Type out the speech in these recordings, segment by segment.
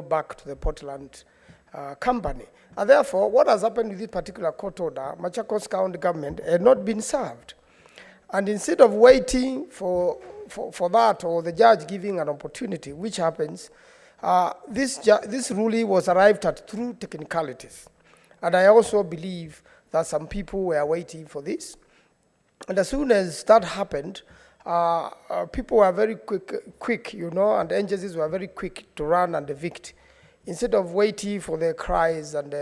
go back to the Portland company. And therefore, what has happened with this particular court order, Machakos County government had not been served. And instead of waiting for that, or the judge giving an opportunity, which happens, this ruling was arrived at through technicalities. And I also believe that some people were waiting for this. And as soon as that happened, people were very quick, you know, and agencies were very quick to run and evict. Instead of waiting for their cries and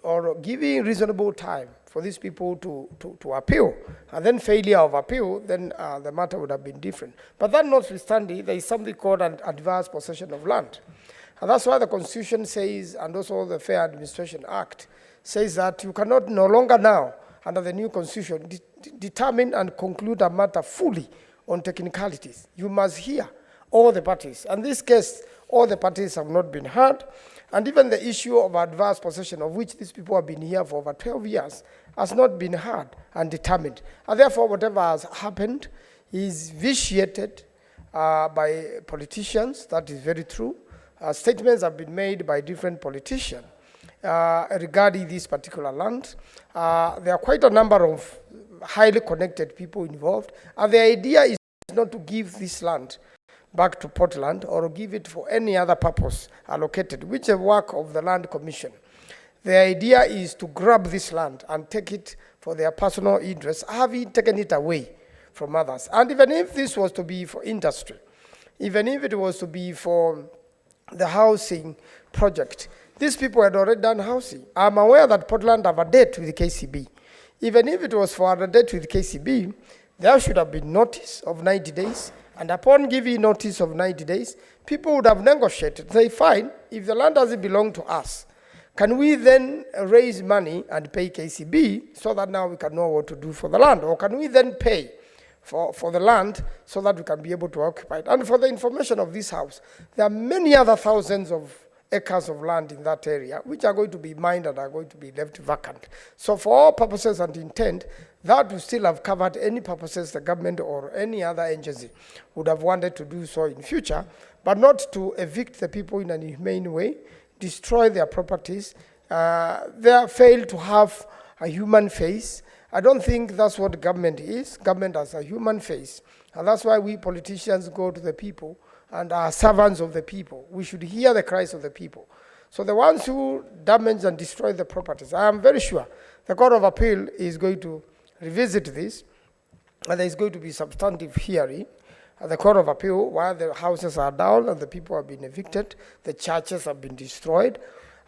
or giving reasonable time for these people to appeal, and then failure of appeal, then the matter would have been different. But that notwithstanding, there is something called an adverse possession of land. And that's why the Constitution says, and also the Fair Administration Act, says that you cannot no longer now, under the new Constitution, determine and conclude a matter fully on technicalities. You must hear all the parties. And in this case, all the parties have not been heard. And even the issue of adverse possession, of which these people have been here for over 12 years, has not been heard and determined. And therefore, whatever has happened is vitiated by politicians. That is very true. Statements have been made by different politicians regarding this particular land. There are quite a number of highly connected people involved. And the idea is not to give this land back to Portland or give it for any other purpose allocated, which is a work of the Land Commission. The idea is to grab this land and take it for their personal interests, having taken it away from others. And even if this was to be for industry, even if it was to be for the housing project, these people had already done housing. I'm aware that Portland have a debt with the KCB. Even if it was for a debt with the KCB, there should have been notice of 90 days. And upon giving notice of 90 days, people would have negotiated. Say, fine, if the land doesn't belong to us, can we then raise money and pay KCB so that now we can know what to do for the land? Or can we then pay for the land so that we can be able to occupy it? And for the information of this house, there are many other thousands of acres of land in that area, which are going to be mined and are going to be left vacant. So for all purposes and intent, that will still have covered any purposes the government or any other agency would have wanted to do so in future, but not to evict the people in an inhumane way, destroy their properties. They fail to have a human face. I don't think that's what government is. Government has a human face. And that's why we politicians go to the people and are servants of the people. We should hear the cries of the people. So the ones who damage and destroy the properties, I am very sure the Court of Appeal is going to revisit this, and there is going to be substantive hearing at the Court of Appeal while the houses are down and the people have been evicted, the churches have been destroyed.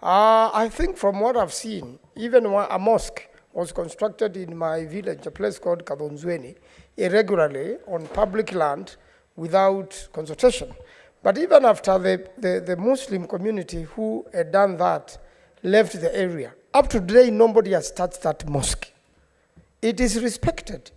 I think from what I've seen, even a mosque was constructed in my village, a place called Kadonzweni, irregularly on public land without consultation. But even after the Muslim community who had done that left the area, up to today nobody has touched that mosque. It is respected.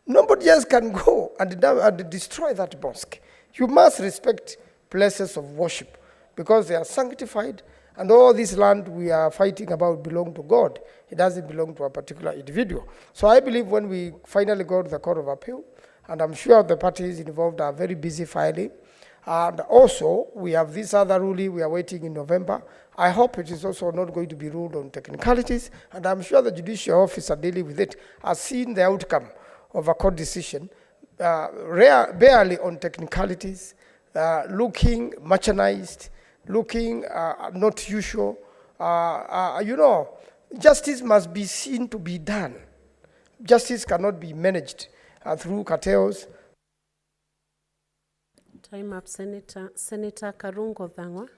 Nobody else can go and destroy that mosque. You must respect places of worship because they are sanctified, and all this land we are fighting about belong to God. It doesn't belong to a particular individual. So I believe when we finally go to the Court of Appeal, and I'm sure the parties involved are very busy filing, and also we have this other ruling we are waiting in November. I hope it is also not going to be ruled on technicalities, and I'm sure the judicial officer dealing with it has seen the outcome of a court decision, barely on technicalities, looking machinized, looking not usual. You know, justice must be seen to be done. Justice cannot be managed through cartels. Time up, Senator Karungo Thangwa.